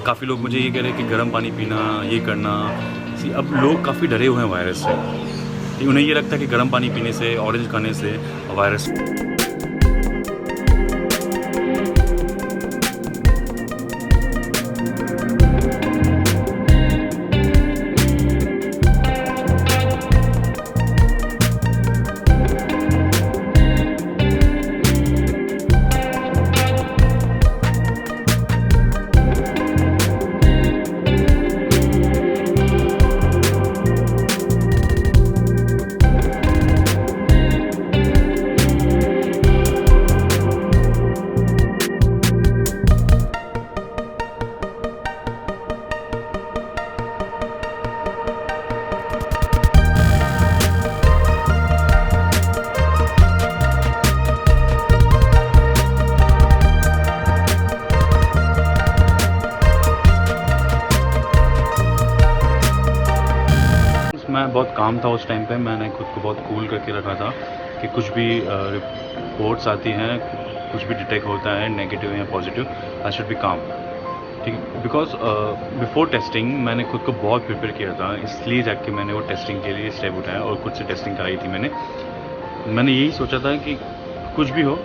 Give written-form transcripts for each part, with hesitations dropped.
काफ़ी लोग मुझे ये कह रहे हैं कि गर्म पानी पीना, ये करना। अब लोग काफ़ी डरे हुए हैं वायरस से, कि उन्हें ये लगता है कि गर्म पानी पीने से, ऑरेंज खाने से वायरस। मैं बहुत काम था उस टाइम पे, मैंने खुद को बहुत कूल करके रखा था कि कुछ भी रिपोर्ट्स आती हैं, कुछ भी डिटेक्ट होता है नेगेटिव या पॉजिटिव, आई शुड बी काम। ठीक है, बिकॉज बिफोर टेस्टिंग मैंने खुद को बहुत प्रिपेयर किया था, इसलिए जाके मैंने वो टेस्टिंग के लिए स्टेप उठाया और खुद से टेस्टिंग कराई थी। मैंने यही सोचा था कि कुछ भी हो,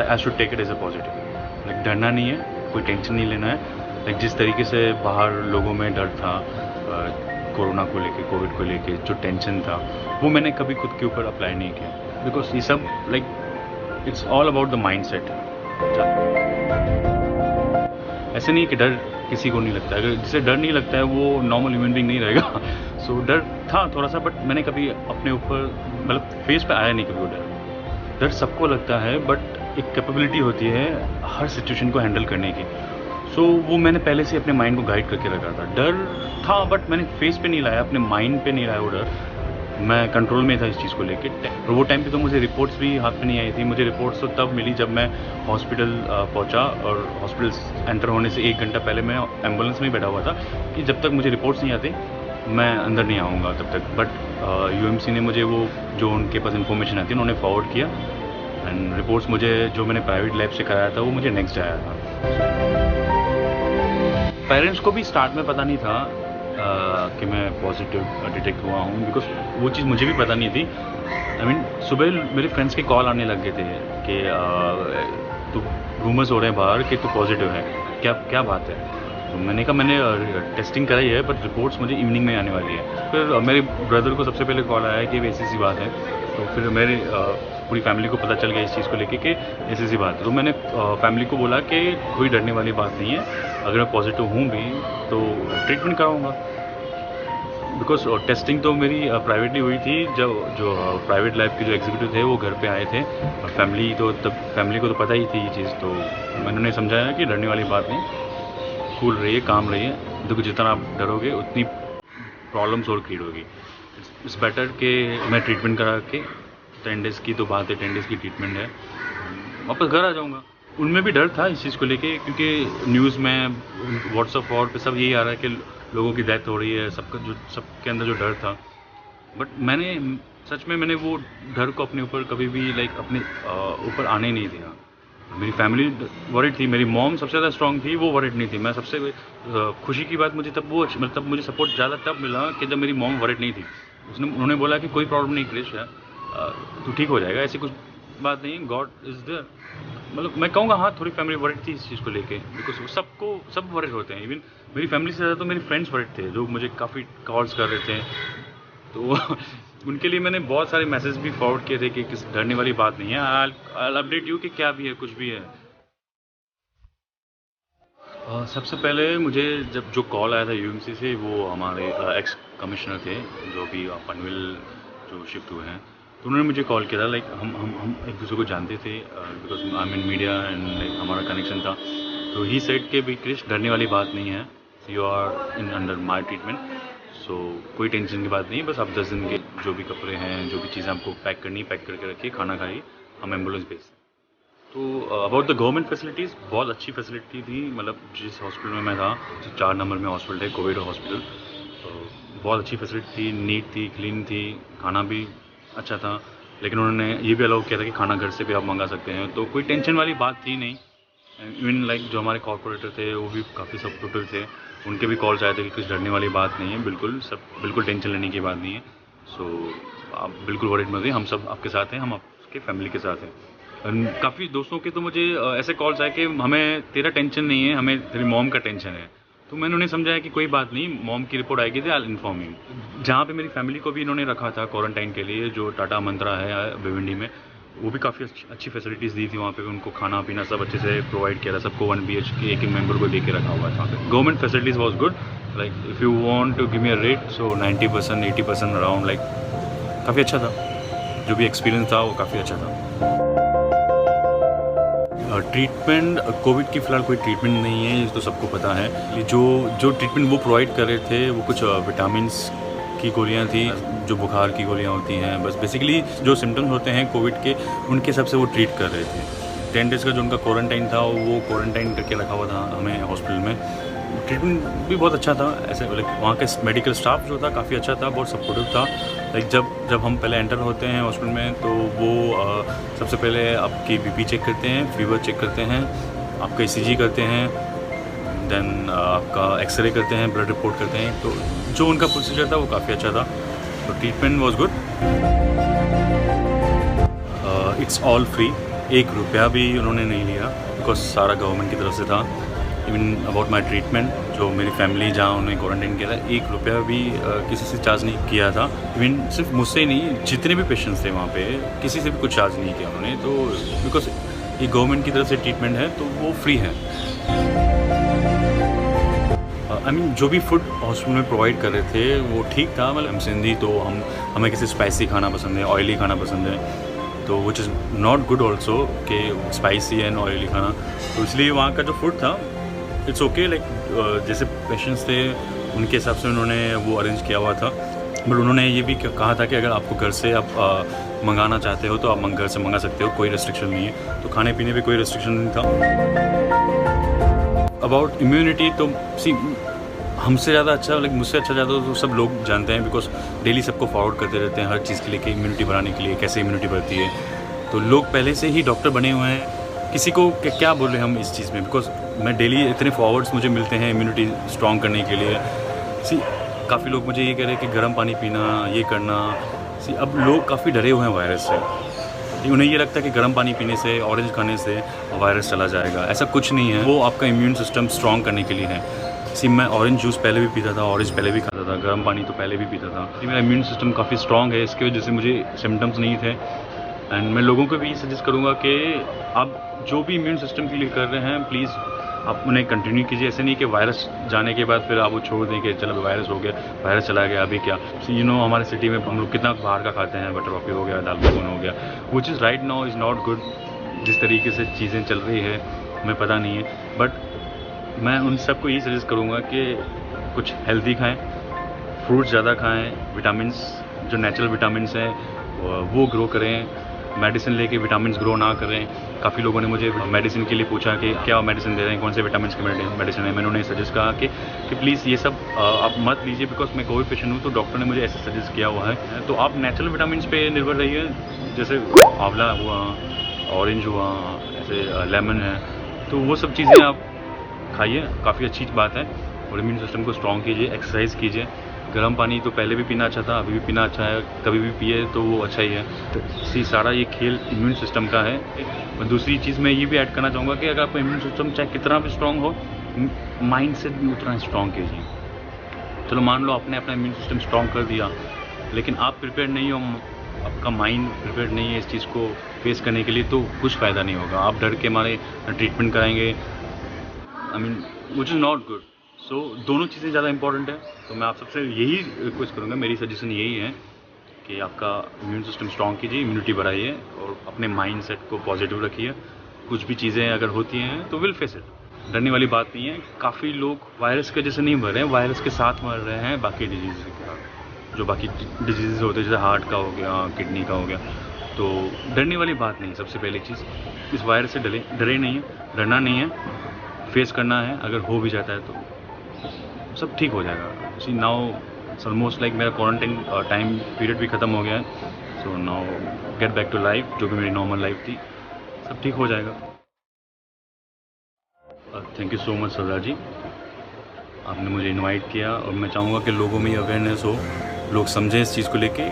I should take it as a positive. Like डरना नहीं है, कोई टेंशन नहीं लेना है। लाइक जिस तरीके से बाहर लोगों में डर था कोरोना को लेके, कोविड को लेके जो टेंशन था, वो मैंने कभी खुद के ऊपर अप्लाई नहीं किया। बिकॉज ये सब like it's all about the mind set. ऐसे नहीं कि डर किसी को नहीं लगता है, अगर जिसे डर नहीं लगता है वो नॉर्मल ह्यूमन बीइंग नहीं रहेगा। सो डर था थोड़ा सा, बट मैंने कभी अपने ऊपर मतलब फेस पे आया नहीं कभी वो डर। डर सबको लगता है, बट एक कैपेबिलिटी होती है हर सिचुएशन को हैंडल करने की। सो वो मैंने पहले से अपने माइंड को गाइड करके रखा था। डर था बट मैंने फेस पे नहीं लाया, अपने माइंड पे नहीं लाया वो डर। मैं कंट्रोल में था इस चीज़ को लेके। और वो टाइम पे तो मुझे रिपोर्ट्स भी हाथ में नहीं आई थी। मुझे रिपोर्ट्स तो तब मिली जब मैं हॉस्पिटल पहुंचा, और हॉस्पिटल एंटर होने से 1 घंटा पहले मैं एम्बुलेंस में ही बैठा हुआ था कि जब तक मुझे रिपोर्ट्स नहीं आती मैं अंदर नहीं आऊँगा तब तक। बट यूएमसी ने मुझे वो जो उनके पास इन्फॉर्मेशन आती है उन्होंने फॉरवर्ड किया, एंड रिपोर्ट्स मुझे जो मैंने प्राइवेट लैब से कराया था वो मुझे नेक्स्ट आया था। पेरेंट्स को भी स्टार्ट में पता नहीं था कि मैं पॉजिटिव डिटेक्ट हुआ हूँ, बिकॉज वो चीज़ मुझे भी पता नहीं थी। आई मीन सुबह मेरे फ्रेंड्स के कॉल आने लग गए थे कि तो रूमर्स हो रहे हैं बाहर कि तू पॉजिटिव है, क्या क्या बात है। तो मैंने कहा मैंने टेस्टिंग कराई है, बट रिपोर्ट्स मुझे इवनिंग में आने वाली है। फिर मेरे ब्रदर को सबसे पहले कॉल आया कि ऐसी सी बात है। तो फिर मेरे पूरी फैमिली को पता चल गया इस चीज़ को लेके कि ऐसी सी बात है। तो मैंने फैमिली को बोला कि कोई डरने वाली बात नहीं है, अगर मैं पॉजिटिव हूँ भी तो ट्रीटमेंट कराऊँगा। बिकॉज टेस्टिंग तो मेरी प्राइवेटली हुई थी, जब जो प्राइवेट लैब के जो एग्जीक्यूटिव थे वो घर पे आए थे, और फैमिली को तो पता ही थी ये चीज़। तो मैंने उन्हें समझाया कि डरने वाली बात नहीं, कूल रहिए, काम रहिए। देखो जितना आप डरोगे उतनी प्रॉब्लम्स और क्रिएट होगी। इट्स बेटर कि मैं ट्रीटमेंट करा के 10 डेज़ की तो बात है, 10 डेज़ की ट्रीटमेंट है, वापस घर आ जाऊँगा। उनमें भी डर था इस चीज़ को लेके, क्योंकि न्यूज़ में व्हाट्सएप फॉरवर्ड पे सब यही आ रहा है कि लोगों की डेथ हो रही है, सबके अंदर जो डर था। बट मैंने वो डर को अपने ऊपर कभी भी अपने ऊपर आने नहीं दिया। मेरी फैमिली वरिड थी, मेरी मॉम सबसे ज़्यादा स्ट्रॉन्ग थी, वो वरिड नहीं थी। मैं सबसे खुशी की बात मुझे तब मुझे सपोर्ट ज़्यादा तब मिला कि जब मेरी मॉम वरिड नहीं थी। उन्होंने बोला कि कोई प्रॉब्लम नहीं क्रिश है, तू ठीक हो जाएगा, ऐसी कुछ बात नहीं, गॉड इज़ देयर। मतलब मैं कहूँगा हाँ, थोड़ी फैमिली वरिड थी इस चीज़ को लेके, बिकॉज सब वरिड होते हैं। इवन मेरी फैमिली से ज़्यादा तो मेरी फ्रेंड्स वरिड थे, जो मुझे काफ़ी कॉल्स कर रहे थे। तो उनके लिए मैंने बहुत सारे मैसेज भी फॉरवर्ड किए थे कि किस डरने वाली बात नहीं है, आई अपडेट यू कि क्या भी है, कुछ भी है। सबसे पहले मुझे जब जो कॉल आया था यूएमसी से, वो हमारे एक्स कमिश्नर थे जो अभी पनवेल जो शिफ्ट हुए हैं, तो उन्होंने मुझे कॉल किया था। हम एक दूसरे को जानते थे, because I mean media and हमारा कनेक्शन था। तो ही सेड के भी क्रिश डरने वाली बात नहीं है, you are in under my treatment, so कोई टेंशन की बात नहीं है। बस आप 10 दिन के जो भी कपड़े हैं, जो भी चीज़ें आपको पैक करनी है, पैक करके रखिए, खाना खाइए, हम एम्बुलेंस भेजते हैं। तो अबाउट द गवर्नमेंट फैसिलिटीज़, बहुत अच्छी फैसिलिटी थी। मतलब जिस हॉस्पिटल में मैं था, 4 नंबर में हॉस्पिटल है, कोविड हॉस्पिटल, तो बहुत अच्छी फैसिलिटी थी, नीट थी, क्लीन थी, खाना भी अच्छा था। लेकिन उन्होंने ये भी अलाउ किया था कि खाना घर से भी आप मंगा सकते हैं, तो कोई टेंशन वाली बात थी नहीं। इवन लाइक जो हमारे कॉर्पोरेटर थे वो भी काफ़ी सपोर्टिव थे, उनके भी कॉल्स आए थे कि कुछ डरने वाली बात नहीं है, बिल्कुल टेंशन लेने की बात नहीं है। सो आप बिल्कुल वरीड मत होइए, हम सब आपके साथ हैं, हम आपके फैमिली के साथ हैं। काफ़ी दोस्तों के तो मुझे ऐसे कॉल्स आए कि हमें तेरा टेंशन नहीं है, हमें तेरी मॉम का टेंशन है। तो मैंने उन्हें समझाया कि कोई बात नहीं, मॉम की रिपोर्ट आएगी तो आई विल इन्फॉर्म यू। जहाँ पे मेरी फैमिली को भी इन्होंने रखा था क्वारंटाइन के लिए, जो टाटा मंत्रा है भिवंडी में, वो भी काफ़ी अच्छी फैसिलिटीज़ दी थी वहाँ पे, उनको खाना पीना सब अच्छे से प्रोवाइड किया था, सबको 1 BHK एक मेंबर को दे के रखा हुआ था। Government facilities was good, like if you want to give me a rate, so 90% 80% around, like काफ़ी अच्छा था। जो भी एक्सपीरियंस था वो काफ़ी अच्छा था। ट्रीटमेंट कोविड की फ़िलहाल कोई ट्रीटमेंट नहीं है, ये तो सबको पता है। ये जो ट्रीटमेंट वो प्रोवाइड कर रहे थे वो कुछ विटामिन्स की गोलियाँ थी, जो बुखार की गोलियाँ होती हैं, बस बेसिकली जो सिम्टम्स होते हैं कोविड के, उनके हिसाब से वो ट्रीट कर रहे थे। 10 डेज़ का जो उनका क्वारंटाइन था वो क्वारंटाइन करके रखा हुआ था हमें हॉस्पिटल में। ट्रीटमेंट भी बहुत अच्छा था, ऐसे लाइक वहाँ के मेडिकल स्टाफ जो था काफ़ी अच्छा था, बहुत सपोर्टिव था। लाइक जब हम पहले एंटर होते हैं हॉस्पिटल में तो वो सबसे पहले आपकी बीपी चेक करते हैं, फीवर चेक करते हैं, आपका ECG करते हैं, देन आपका एक्सरे करते हैं, ब्लड रिपोर्ट करते हैं। तो जो उनका प्रोसीजर था वो काफ़ी अच्छा था, तो treatment was good. It's all free, 1 रुपया भी उन्होंने नहीं लिया, बिकॉज सारा गवर्नमेंट की तरफ से था। इवन अबाउट माई ट्रीटमेंट, जो मेरी फैमिली जहाँ उन्होंने क्वारंटाइन किया था, 1 रुपया भी किसी से चार्ज नहीं किया था। इवन सिर्फ मुझसे ही नहीं, जितने भी पेशेंट्स थे वहाँ पे, किसी से भी कुछ चार्ज नहीं किया उन्होंने। तो बिकॉज ये गवर्नमेंट की तरफ से ट्रीटमेंट है तो वो फ्री है। आई मीन जो भी फूड हॉस्पिटल में प्रोवाइड कर रहे थे वो ठीक था। मतलब हम सिंधी तो हमें किसी स्पाइसी खाना पसंद है, ऑयली खाना पसंद है, तो विच इज़ नॉट गुड ऑल्सो कि स्पाइसी एंड ऑयली खाना। तो इसलिए वहाँ का जो फूड था इट्स ओके, लाइक जैसे पेशेंट्स थे उनके हिसाब से उन्होंने वो अरेंज किया हुआ था। बट उन्होंने ये भी कहा था कि अगर आपको घर से आप मंगाना चाहते हो तो आप घर से मंगा सकते हो, कोई रेस्ट्रिक्शन नहीं है। तो खाने पीने भी कोई रेस्ट्रिक्शन नहीं था। अबाउट इम्यूनिटी तो सी हमसे ज़्यादा अच्छा, लाइक मुझसे अच्छा ज़्यादा तो सब लोग जानते हैं, बिकॉज डेली सबको फॉरवर्ड करते रहते हैं हर चीज़ के लिए कि इम्यूनिटी बढ़ाने के लिए कैसे इम्यूनिटी बढ़ती है। तो लोग पहले से ही डॉक्टर बने हुए हैं, किसी को क्या बोले हम इस चीज़ में, बिकॉज मैं डेली इतने फॉरवर्ड्स मुझे मिलते हैं इम्यूनिटी स्ट्रॉन्ग करने के लिए। सी काफ़ी लोग मुझे ये कह रहे हैं कि गर्म पानी पीना, ये करना। सी अब लोग काफ़ी डरे हुए हैं वायरस से, उन्हें ये लगता है कि गर्म पानी पीने से, ऑरेंज खाने से वायरस चला जाएगा। ऐसा कुछ नहीं है, वो आपका इम्यून सिस्टम स्ट्रॉन्ग करने के लिए है। सी मैं ऑरेंज जूस पहले भी पीता था, ऑरेंज पहले भी खाता था, गर्म पानी तो पहले भी पीता था। मेरा इम्यून सिस्टम काफ़ी स्ट्रॉन्ग है, इसकी वजह से मुझे सिम्टम्स नहीं थे। एंड मैं लोगों को भी सजेस्ट करूँगा कि आप जो भी इम्यून सिस्टम के लिए कर रहे हैं प्लीज़ आप उन्हें कंटिन्यू कीजिए। ऐसे नहीं कि वायरस जाने के बाद फिर आप वो छोड़ दें कि चलो वायरस हो गया, वायरस चला गया, अभी क्या। यू नो हमारे सिटी में हम लोग कितना बाहर का खाते हैं, बटर पॉपी हो गया, दाल पकवान हो गया, which is right now is not good. जिस तरीके से चीज़ें चल रही है हमें पता नहीं है, बट मैं उन सबको यही सजेस्ट करूँगा कि कुछ हेल्दी खाएँ, फ्रूट्स ज़्यादा खाएँ, विटामिन्स जो नेचुरल विटामिन्स हैं वो ग्रो करें, मेडिसिन लेके विटामिन्स ग्रो ना करें। काफ़ी लोगों ने मुझे मेडिसिन के लिए पूछा कि क्या मेडिसिन दे रहे हैं, कौन से विटामिन्स की मेडिसिन है। मैंने उन्हें सजेस्ट कहा कि प्लीज़ ये सब आप मत लीजिए, बिकॉज मैं कोविड पेशेंट हूँ, तो डॉक्टर ने मुझे ऐसे सजेस्ट किया हुआ है। तो आप नेचुरल विटामिन्स पे निर्भर रहिए, जैसे आंवला हुआ, ऑरेंज हुआ, ऐसे लेमन है, तो वो सब चीज़ें आप खाइए, काफ़ी अच्छी बात है। और इम्यून सिस्टम को स्ट्रॉन्ग कीजिए, एक्सरसाइज कीजिए। गर्म पानी तो पहले भी पीना अच्छा था, अभी भी पीना अच्छा है, कभी भी पिए तो वो अच्छा ही है। तो सारा ये खेल इम्यून सिस्टम का है। और दूसरी चीज़ मैं ये भी ऐड करना चाहूँगा कि अगर आपका इम्यून सिस्टम चाहे कितना भी स्ट्रॉन्ग हो, माइंड सेट भी उतना स्ट्रॉन्ग कीजिए। चलो मान लो आपने अपना इम्यून सिस्टम स्ट्रॉन्ग कर दिया, लेकिन आप प्रिपेयर नहीं हो, आपका माइंड प्रिपेयर नहीं है इस चीज़ को फेस करने के लिए, तो कुछ फ़ायदा नहीं होगा। आप डर के मारे ट्रीटमेंट कराएंगे, I mean which is not good. So दोनों चीज़ें ज़्यादा इंपॉर्टेंट है। तो मैं आप सबसे यही रिक्वेस्ट करूँगा, मेरी सजेशन यही है कि आपका इम्यून सिस्टम स्ट्रॉन्ग कीजिए, इम्यूनिटी बढ़ाइए और अपने माइंड सेट को पॉजिटिव रखिए। कुछ भी चीज़ें अगर होती हैं तो विल फेस इट, डरने वाली बात नहीं है। काफ़ी लोग वायरस की वजह से नहीं मर रहे हैं, वायरस के साथ मर रहे हैं बाकी डिजीज़ के साथ, जो बाकी डिजीज़ होते हैं, जैसे हार्ट का हो गया, किडनी का हो गया। तो डरने वाली बात नहीं। सबसे पहली चीज़, इस वायरस से डरे नहीं है, डरना नहीं है, फेस करना है। अगर हो भी जाता है तो सब ठीक हो जाएगा। See now it's almost like मेरा क्वारंटाइन टाइम पीरियड भी ख़त्म हो गया है। So now get back to life, जो भी मेरी नॉर्मल लाइफ थी, सब ठीक हो जाएगा। थैंक यू सो मच सरदार जी, आपने मुझे इनवाइट किया और मैं चाहूँगा कि लोगों में अवेयरनेस हो, लोग समझें इस चीज़ को लेके,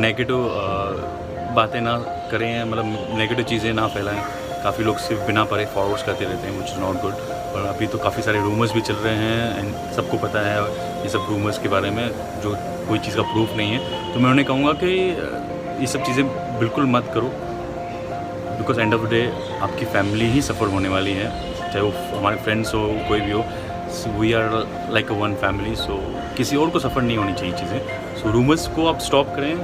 नेगेटिव बातें ना करें, मतलब नेगेटिव चीज़ें ना फैलाएं। काफ़ी लोग सिर्फ बिना पढ़े फॉरवर्ड्स करते रहते हैं, विच इज़ नॉट गुड। और अभी तो काफ़ी सारे रूमर्स भी चल रहे हैं एंड सबको पता है ये सब रूमर्स के बारे में, जो कोई चीज़ का प्रूफ नहीं है। तो मैं उन्हें कहूँगा कि ये सब चीज़ें बिल्कुल मत करो, because end of the day आपकी फैमिली ही सफ़र होने वाली है, चाहे वो हमारे फ्रेंड्स हो, कोई भी हो। We are like a one family, so किसी और को सफ़र नहीं होनी चाहिए चीज़ें। सो रूमर्स को आप स्टॉप करें,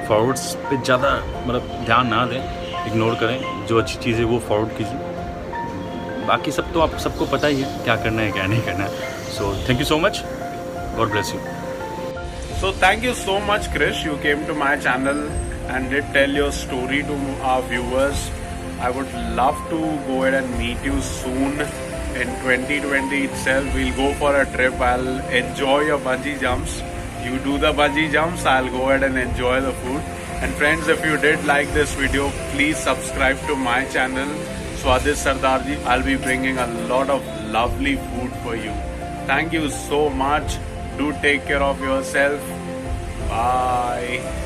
फॉरवर्ड्स पे ज़्यादा मतलब ध्यान ना दें, इग्नोर करें, जो अच्छी चीज़ है वो फॉरवर्ड कीजिए। बाकी सब तो आप सबको पता ही है क्या करना है क्या नहीं करना है। So thank you so much, God bless you. So thank you so much, Krish. You came to my channel and did tell your story to our viewers. I would love to go ahead and meet you soon in 2020 itself. We'll go for a trip. I'll enjoy your bungee jumps. You do the bungee jumps, I'll go ahead and enjoy the food. And friends, if you did like this video, please subscribe to my channel, Swadhish Sardarji. I'll be bringing a lot of lovely food for you. Thank you so much. Do take care of yourself. Bye.